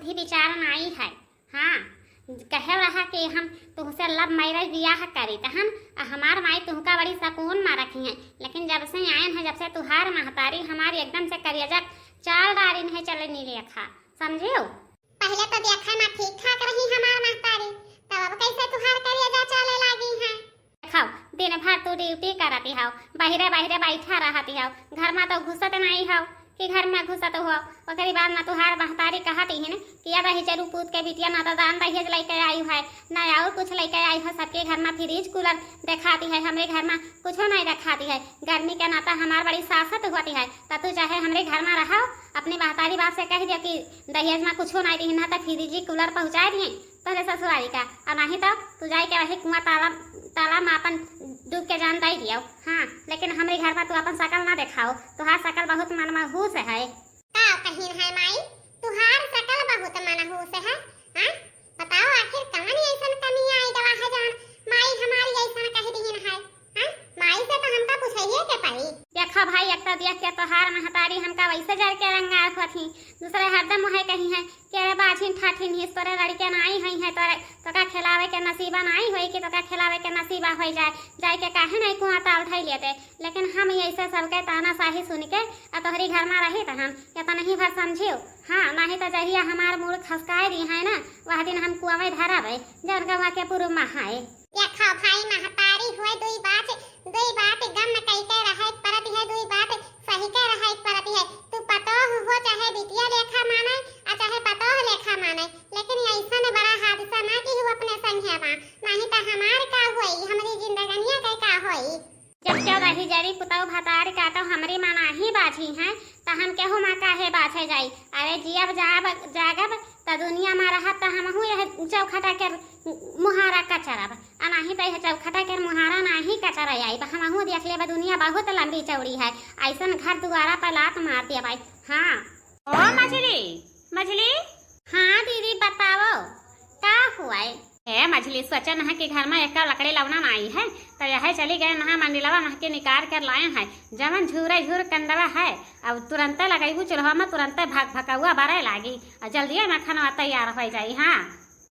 बुद्धि विचार नहीं है। हाँ, कहे रहा कि हम तुमसे लव मैरिज ब्याह करी तो हमार माई तुमका बड़ी सकून में रखी है, लेकिन जब से आयन है, जब से तुहार महतारी हमारी एकदम से करियजा चाल डारी नहीं चले नीले अखा, समझियो। पहले तो देखा ना ठीक ठाक रही हमार महतारी, तब अब कैसे तुहार करियजा चले लागी है। खाओ दिन भर तू ड्यूटी करती हाउ, बाहरे बाहरे बैठा रहती हाउ, घर में तो घुसत नहीं हाउ कि घर में घुसत हुआ। ओकरी बाद ना तुहार महतारी कहती है कि अब ही जरूर पूत के बिटिया ना तो दान दहेज लेके आई है ना और कुछ लेके आई है। सबके घर में फ्रिज कूलर दिखाती है, हमरे घर में कुछ नहीं दिखाती है। गर्मी के नाता हमार बड़ी सासत होती है, तो तू चाहे हमरे घर में रहो, अपनी महतारी बाप से कह दिया कि दहेज में कुछ नहीं दी ना तो फ्रिज कूलर पहुँचा दिए पहले ससुरारी का, और नहीं तो तू जाए के वही कुआं ताला में अपन डूब के जान दे दियो। हाँ, लेकिन हमारे घर पर तू अपन शकल ना दिखाओ, तुहार शकल बहुत मनमहूस है। का कहीं है माई, तुहार शकल बहुत मनहूस है। हां, बताओ आखिर कौन ऐसन कमी आई गवा है जान माई हमारी ऐसन कह दीन है। हां, माई से तो हमका पूछिए के पड़ी। देखा भाई, एक तो देख के तोहार महतारी हमका वैसे जर के रंगा थी, दूसरे हरदम है कहीं है कि अरे बाछिन ठाठिन हिस तोरे लड़के नहीं है तोरे तोका खिलावे के नसीबा नहीं होई कि तोका खिलावे के नसीबा हो जाए के काहे नहीं कुआं ताल उठाई लेते। लेकिन हम ऐसे सबके तानाशाही सुन के तोहरी घर में रही तो हम या तो नहीं भर समझियो। हाँ, नहीं तो जहिया हमार मूड खसकाए दी है ना, वह दिन हम कुआं में धरावे जन गवा के पूर्व में है। देखो भाई, महतारी हुए दुई बात गम में कहते रहे परत है, दुई बात सही के रहे परत है। तू पतो हो चाहे बिटिया लेखा माने आ चाहे पतो लेखा माने, लेकिन ऐसा बड़ा हादसा ना कि हो अपने संगे बा, नहीं तो हमार का होई, हमारी जिंदगनिया का होई। जब क्या रही जरी पुताऊ भतार का तो हमारी माना ही बाझी है, तो हम केहू माँ काहे बाझे जाई। अरे जियब जागब तो दुनिया में रहत तो हम यह चौखटा के मुहारा कचरब, आ नहीं तो यह चौखटा के मुहारा नहीं कचर आई। हम देख ले दुनिया बहुत लंबी चौड़ी है, ऐसा घर दुआरा पर लात मार दिया भाई। हाँ ओ मछली। हाँ दीदी बताओ क्या हुआ है। मछली सोचन है कि घर में एक लकड़ी लवना आई है, तो यह चली गए नहा मंडिलवा नहा के निकाल कर लाए हैं। जवन झूर कंडवा है, अब तुरंत लगाई चूल्हा में, तुरंत भकौआ बरे लागी और जल्दी में खाना तैयार हो जाई। हाँ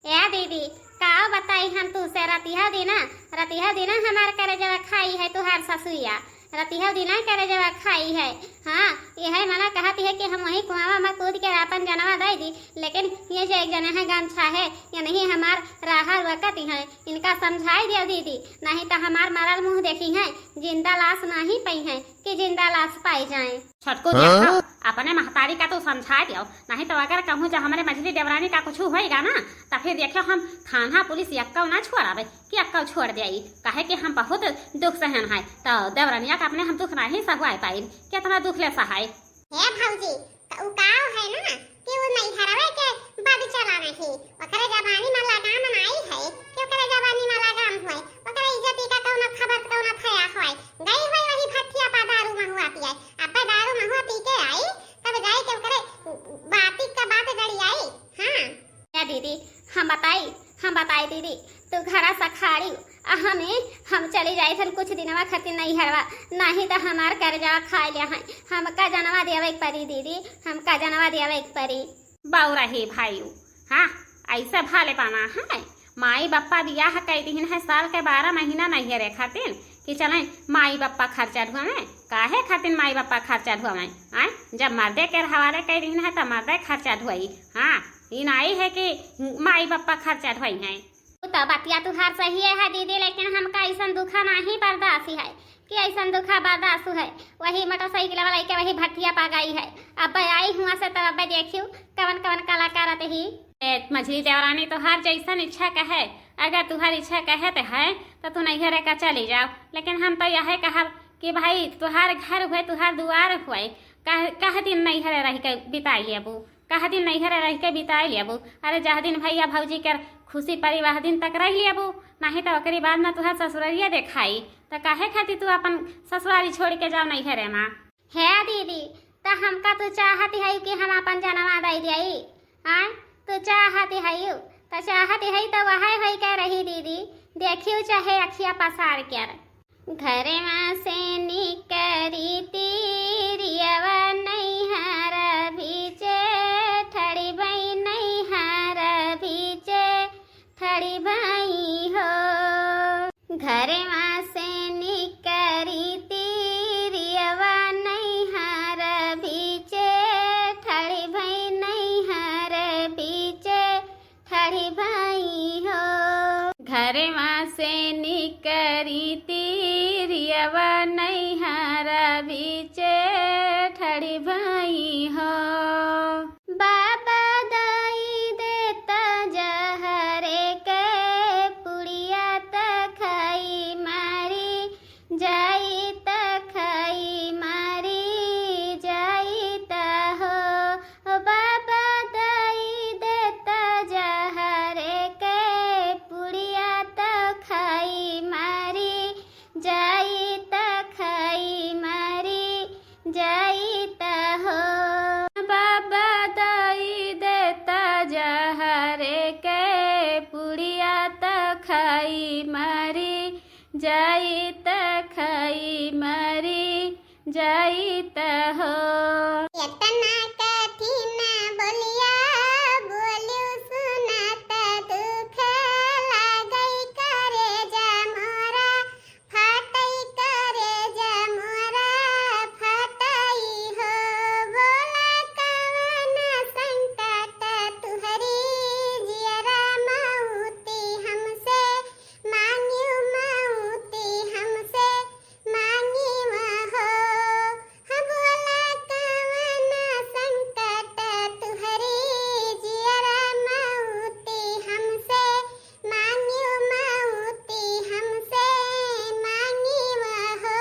ए दीदी का बताई हम तू से रतिहा दिन हमार करे जब खाई है तुहार ससुइया, रतिहा दिन करे जब खाई है। हाँ, यह मना कहती है कि हम वही कुआं में कूद के अपन जनवा दे दी, लेकिन ये जो एक जने है गमछा है या नहीं हमार राहर वकती है, इनका समझाई दियो दीदी, नहीं तो हमार मरल मुंह देखी है जिंदा लाश नहीं पाई है कि जिंदा लाश पाई जाए। छटको देखो अपने महतारी का तो समझा दियो, नहीं तो अगर कहूँ जब हमारे मछली देवरानी का कुछ होएगा ना तो फिर देखो हम थाना पुलिस यक्का ना छोड़ावे कि यक्का छोड़ दे, कहे कि हम बहुत दुख सहन है, तो देवरानिया का अपने हम दुख नहीं सहुआ पाई, कितना दुख ले सहाय। हे भौजी, उ काव है ना कि वो नहीं हरवे के बद चला नहीं, ओकरे जवानी में लगाम नहीं है कि ओकरे जवानी में लगाम होय, ओकरे इज्जत का कौनो खबर कौनो थया होय, गई होय वही भट्टिया पा दारू में हुआ पिए, अब दारू में हुआ पी के आई तब जाई के ओकरे बाती का बात गड़ी आई। हां या दीदी हम बताई दीदी, तू घरा सखाड़ी हम चली जाए थे कुछ दिनवा खातिर नहीं हरवा, नहीं तो हमार कर्जा खा लिया है, हमका जनवा देवे परी दीदी, हमका जनवा देवे परी बाउरा ही भाई। हाँ ऐसा भाले पाना है, माई बप्पा बियाह कई दिन है साल के 12 महीना नहीं रे खातिर कि चले माई बप्पा खर्चा ढुआ में, काहे खातिर माई बप्पा खर्चा ढुआ में। आए जब मर्दे के हवाले कई दिन है तो मर्दे खर्चा ढुआई। हाँ ये नहीं है कि माई बप्पा खर्चा ढुआई है। तो बतिया तुहार सही है दीदी, लेकिन हमका ऐसा दुखा नहीं बर्दाश्त है कि ऐसा दुखा बर्दाश्त है। वही मोटरसाइकिल वाला के वही भट्टिया पा गई है, अब आई हुआ से तब अब देखियो कवन कलाकार आते ही। मछली देवरानी तुहार जैसा इच्छा कहे, अगर तुहार इच्छा कहे तो है तो तू नहीं रह चली जाओ, लेकिन हम तो यह कहा कि भाई तुहार घर हुए तुहार दुआर हुए, कह दिन नहीं हरे रह के बिताई लेबू, कह दिन नहीं हरे रह के बिताई लेबू। अरे जह दिन भैया भौजी कर खुशी परिवार दिन तक रह लेबू, नहीं तो ओकरी बाद में तुहार ससुरारिया देखाई, तो काहे खातिर तू अपन ससुरारी छोड़ के जाओ नहीं हरे माँ। है दीदी तो हमका तू चाहती है कि हम अपन जनवा दे दियाई, हाँ तू चाहती है तो वह है क्या रही दीदी, देखियो चाहे अखिया पसार कर घर में से निकरी तीरियवा नहीं हर बीचे ठड़ी बई नहीं खाई मरी जाई त खाई मरी जाई त हो। एतना कठिन बोलिया बोलियो सुनत दुख लागई करे जा मोरा फटई करे जा मोरा फटई हो। बोला कवन संकट तुहरी जियरा मऊती हमसे मांगियो मऊती हमसे मांगी हो। बोला कवन संकट तुहरी जियरा मऊती हमसे मांगियो मऊती हमसे मांगी हो।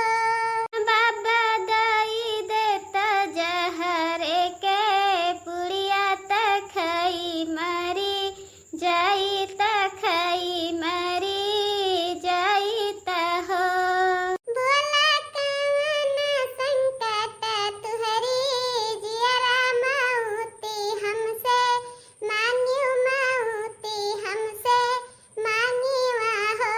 बाबा दई देत जहरे के पुड़िया त खाई मरी जाई त खाई मरी जाई त हो। बोला कवन संकट तुहरी जियरा मऊती हमसे मांगियो मऊती हमसे मांगी हो।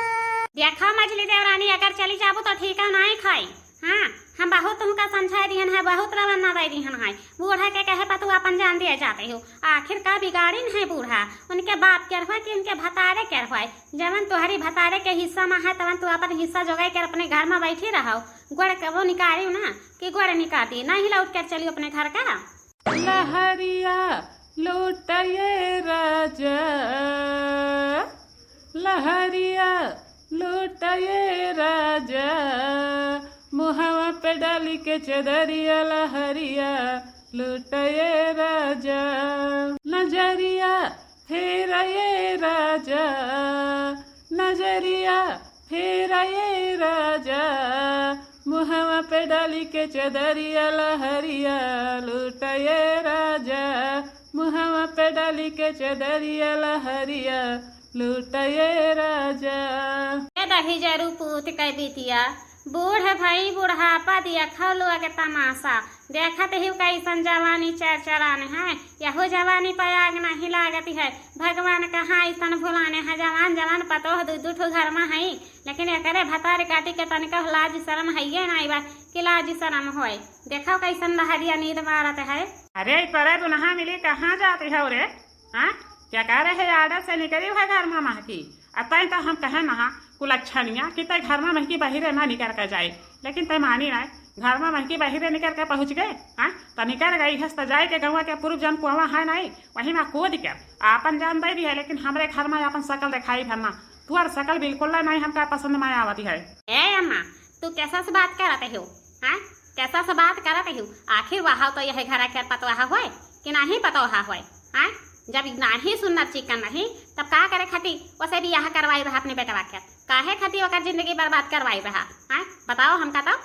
देखा मछली देवरानी, अगर चली जाबू तो ठीक है नहीं खाई। हाँ, हम बहुत तुमका समझा दिहन है, बहुत रवाना दे दिहन है। बूढ़ा के कहे पर तू अपन जान दिए जाते हो। आखिर का बिगाड़िन है बूढ़ा, उनके बाप के रखवा कि उनके भतारे के रखवा। जवन तुम्हारी भतारे के हिस्सा में है तवन तू अपन हिस्सा जोगाई कर अपने घर में बैठी रहो। गोड़ कबो निकाली ना कि गोड़ निकाली नहीं लौट कर चली अपने घर का। लहरिया लूटये राजा, लहरिया लूटये राजा, मुहवा पे डाली के चदरिया लहरिया लूटये राजा। नजरिया फेरये राजा, नजरिया फेरये राजा, मुहवा पे डाली के चदरिया लहरिया लूटये राजा, मुहवा पे डाली के चदरिया लहरिया लूटये राजा। दही जरू पूत कह बिटिया, बूढ़ भाई बुढ़ापा दिया खौलुआ के तमाशा देखत ही कैसन जवानी चरचरान है। यहो जवानी पर आग नहीं लागती है। भगवान कहाँ ऐसन भुलाने है। जवान जवान पतो दू ठो घर में है, लेकिन एकरे भतार काटी के तनिका लाज शर्म है नहीं बा कि लाज शर्म होए। देखो कैसन लहरिया नींद मारत है। अरे तोरे तू नहा मिली कहाँ जाती है रे? हाँ, क्या कह रहे है? आडर से निकली है घर में महकी। अब तो हम कहे नहा कुलच्छनिया कि तय घर में महकी बहिरे ना निकल कर जाए, लेकिन तय मानी ना घर में महकी बहिरे निकल कर पहुँच गए। हाँ, तो निकल गई है तो जाए के गवा के पूर्व जन कुआ है नहीं वही में कूद कर आपन जान दे दी है, लेकिन हमारे घर में अपन शकल दिखाई भरना तुअर शकल बिल्कुल नहीं हमका पसंद में आवती है। ए अम्मा, तू कैसा से बात करते हो? हाँ, कैसा से बात करते हो? आखिर वहाँ तो यह घर के पतवाहा हुए कि नहीं पतवाहा हुए? हाँ, जब नहीं सुनना चिकन नहीं तब का करे खाती वैसे भी यहाँ करवाई रहा अपने बेटवा के काहे खाती वकर जिंदगी बर्बाद करवाई रहा। हाँ, बताओ हमका तो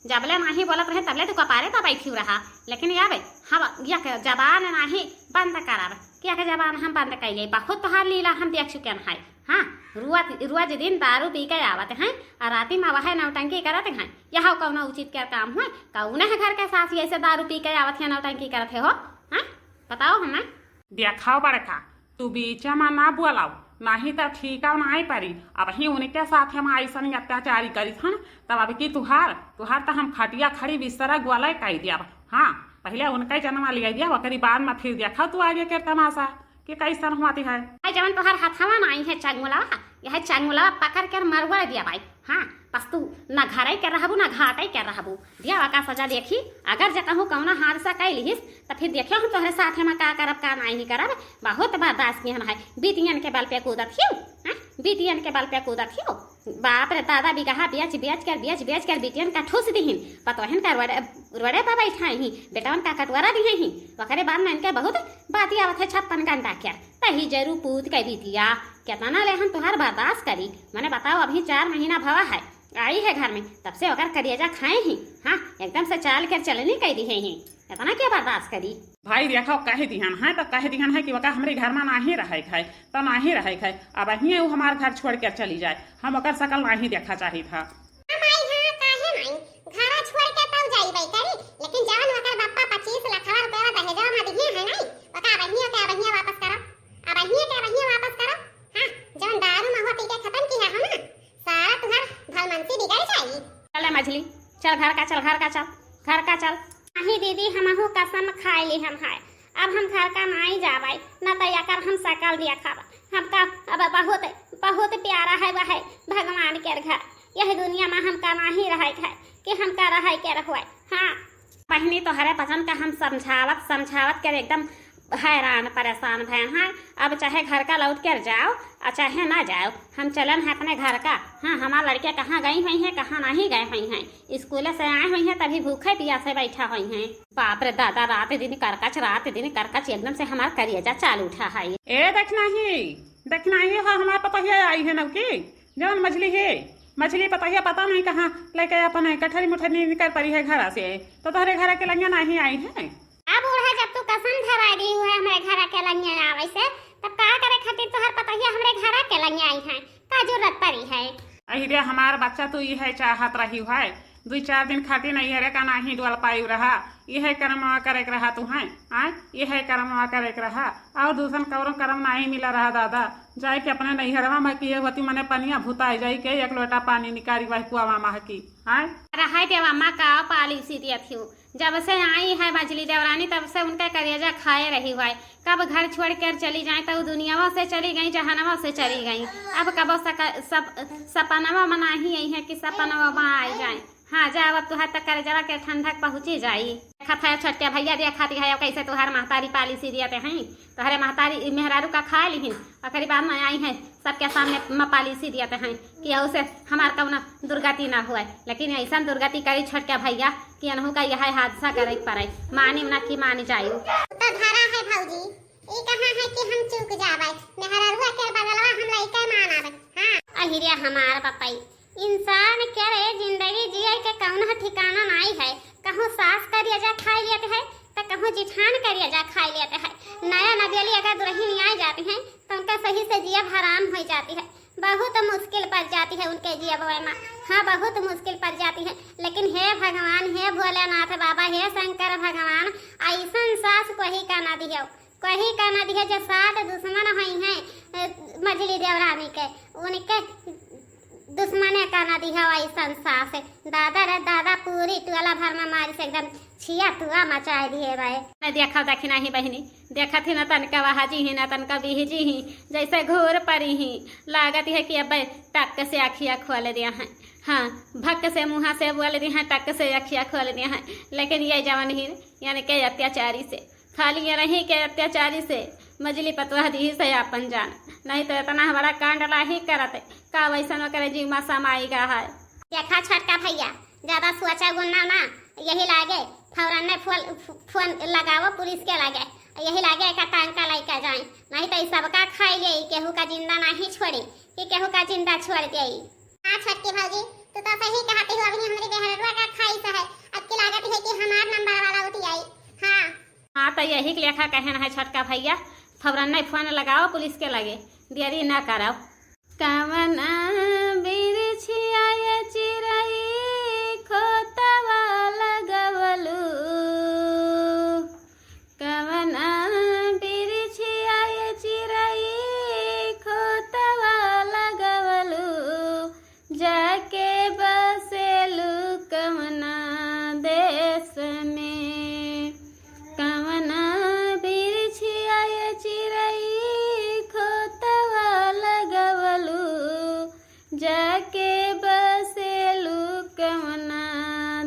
जबले नहीं बोलत रहे तबले तो कपारे तो बैठी रहा, लेकिन यार हम यह जबान नहीं बंद कराब क्या के जबान हम बंद कैले बहुत तोहार लीला हम देख चुके हैं। हाँ, रोज दिन दारू पी के आवत हैं और राती में वह नौटंकी करते हैं। यह कौन उचित क्या काम हुआ? कौन है घर के साथ ऐसे दारू पी के आवत है नौटंकी करते हो? हाँ, बताओ हमें। देखाओ बड़का, तू बीच में ना बोलाओ नहीं तो ठीक नहीं परी। अब ही उनके साथ हम ऐसा अत्याचारी करी था तब अब की तुहार तो हम खटिया खड़ी बिस्तरा ग्वाल कह दिया। हाँ, पहले उनका जन्मा लिया दिया वकरी बाद में फिर देखा तू आगे के तमाशा कि कैसन हुआती है। जवन तुहार हथवा नहीं है चंगुलावा, यह चंगुलावा पकड़ कर मरवा दिया भाई। हाँ, बस तू न घरे के रहबू न घाटे के रहबू। दिया का सजा देखी, अगर जे कहूँ कौना हादसा कैलिस तो फिर देखियो हम तोहरे साथ में का करब का नहीं करब। बहुत बर्दाश्त किहन है। बीतियन के बल पे कूदत हियो। हाँ, बीतियन के बल पे कूदत हियो। बाप रे दादा बिगहा बेच कर बीतियन का ठूस दीहिन पतोहन का रोड़े पर बैठा ही बेटवन का कटवरा दिए ही वकरे बाद में इनके बहुत बाती आवत है 56 घंटा के तही जरूर पूत के बीतिया कितना ले हम तुहार बर्दाश्त करी। मैंने बताओ अभी 4 महीना भवा है आई है घर में तब से अगर करिएजा खाए ही। हाँ, एकदम से चाल कर चलनी कह दी है ही इतना क्या बर्दाश्त करी। भाई देखो कह दिहन है तो कह दिहन है कि वका हमारे घर में नहीं रहे खाए तो नहीं रहे खाए। अब अही वो हमारे घर छोड़ कर चली जाए, हम ओकर शकल नहीं देखा चाहिए था। लेकिन जवन वकर बापा 25 लाख रुपया दहेजवा में दिए है नहीं वका अब अही वापस करो। अब अही के वापस करो। हां, जवन दारू में हुआ पी के खत्म चल घर का चल, घर का चल, घर का चल। नहीं दीदी, हमहू कसम खाए ली हम है, अब हम घर का नहीं जावे, न तो याकर हम सकल दिया खावा। हमका अब बहुत बहुत प्यारा है वह है भगवान के घर। यह दुनिया में हमका नहीं रहे है कि हमका रहे के रहुए। हाँ बहनी तो हरे बचन का हम समझावत कर एकदम हैरान परेशान भैन है। अब चाहे घर का लौट कर जाओ और चाहे ना जाओ, हम चलन है अपने घर का। हाँ हमारा लड़के कहाँ गई हुई हैं, कहाँ नहीं गए हुई हैं, स्कूल से आए हुई हैं तभी भूखे प्यासे बैठा हुई हैं। बाप रे दादा, रात दिन करकच एकदम से हमारा करिएजा चाल उठा है। ए देखना ही हाँ हमारे पतहिया आई है नवकी जवन मछली पतहिया पता नहीं कहाँ लेके अपन कठरी मुठरी निकल पड़ी है घर से, तो तुम्हारे घर के लंगे नहीं आई है। अब बूढ़ा जब तू कसम धरा दी हुआ है हमारे घर के लंगे आवे से, तब का करे खातिर तोहर पतहिया हमरे घर के लंगे आई है, का जरूरत पड़ी है। अहिरे हमार बच्चा तो यह चाहत रही है, 2-4 दिन खाती नहीं है रे का नहीं डोल पाई रहा, यह कर्म करे के रहा तू है यह कर्म करे के रहा, और दूसरा कौरो कर्म नहीं मिला रहा दादा। जाए के अपने नैहरवा में किए होती मने पनिया भुताई जाई के 1 लोटा पानी निकारी वही कुआवा में की रहा देवा माँ का पॉलिसी दिया थी। जब से आई है मछली देवरानी तब से उनका करेजा खाए रही हुआ है। कब घर छोड़ कर चली जाए तो दुनियावा से चली गई, जहानवा से चली गई। अब कब सपनवा मना ही यही है कि सपनवा में आई जाए। हाँ जाओ, अब तुहार तक करेजवा के ठंडक पहुँची जाई। खा छोटके भैया दिया खाती है, कैसे तुहार महतारी पॉलिसी दिया हैं, तुम्हारे महतारी मेहरारू का खा ली और करीब बाद में आई है सबके सामने पॉलिसी दिया हैं कि उसे हमार कौन दुर्गति ना हुआ। लेकिन ऐसा दुर्गति करी छोटके भैया कि अनहू का यह हादसा करे पड़े, मानी ना कि मानी जायु। तो धरा है भौजी, ई कहां है कि हम चूक जावे, मेहरारुआ के बदलवा हम लइका मानावे। हां अहिरिया हमार पपाई, इंसान करे जिंदगी जिए के कौन ठिकाना नहीं है। कहूँ सास करिए जा खाई लेते है तो कहूँ जिठान करिए जा खाई लेते है। नया नवेली अगर दुल्हन आ जाती है तो उनका सही से जियब हराम हो जाती है, बहुत मुश्किल पड़ जाती है उनके जियब में। हाँ बहुत मुश्किल पड़ जाती है। लेकिन हे भगवान, हे भोलेनाथ बाबा, हे शंकर भगवान, ऐसा सास कोई का ना दियो, कोई का ना दियो जो 7 दुश्मन हुई हैं मछली देवरानी के, उनके दुश्मने का ना दिया ऐसा सास। दादा रे दादा, पूरी टोला भर में मारी से एकदम छिया तुआ मचाए दिए भाई। देखा देखी नहीं बहनी, देखा थी न तनका वहाजी ही न तनका बिहजी ही, जैसे घूर परी ही लागत है कि अब टक से अखिया खोल दिया है। हाँ भक से मुँह से बोल दिया है, टक से अखिया खोल दिया है। लेकिन ये जवन ही यानी के अत्याचारी से, खाली ये नहीं के अत्याचारी से मजली पतवा दी से अपन जान, नहीं तो इतना हमारा कांड ही करते का वैसा करे जीव में समाएगा है। देखा छोटका भैया, ज्यादा सोचा गुना ना, यही लागे फौरन में फोन लगाओ पुलिस के लागे, यही लागे का टांका लेके जाए, नहीं तो सबका खाई ले, केहू का जिंदा नहीं छोड़ी कि केहू का जिंदा छोड़ दे। हां छोटकी भौजी, तू तो सही कहती हो, अभी हमरे बेहरवा का खाई सा है, अब की लागत है कि हमार नंबर वाला उठी आई। हाँ तो यही के लेखा कहना है छोटका भैया, फौरन नहीं फोन लगाओ पुलिस के लगे, देरी न करो। कवना बिरछिया ये चिरई खोतवा लगवलू, कवना बिरछिया ये चिरई खोतवा लगवलू, जाके बसेलू कवना देश में, कवना बिरछिया ये चिरई खोतवा लगवलू, जाके बसेलू कवना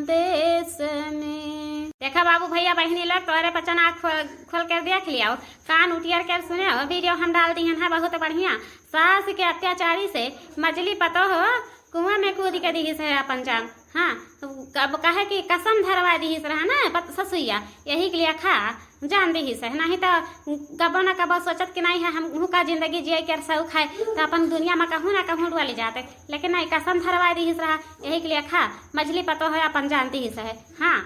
देश में। देखा बाबू भैया बहनी लोग, तोरे बच्चन आँख खोल कर देख लिया, कान उटियर कर सुने हो, वीडियो हम डाल दी है बहुत बढ़िया। सास के अत्याचारी से मजली पतो हो कुआं में कूद के दी है अपन जान। हाँ अब कहे कि कसम धरवा दी रहा ना ससुइया, यही के लिए खा जान दी से, नहीं तो कबो न कबो सोचत कि नहीं है हम का जिंदगी जिए कर सऊ खाए तो अपन दुनिया में कहूँ ना कहूँ डुआ ले जाते। लेकिन नहीं, कसम धरवा दी रहा, यही के लिए खा मछली पतो है अपन जानती ही से है। हाँ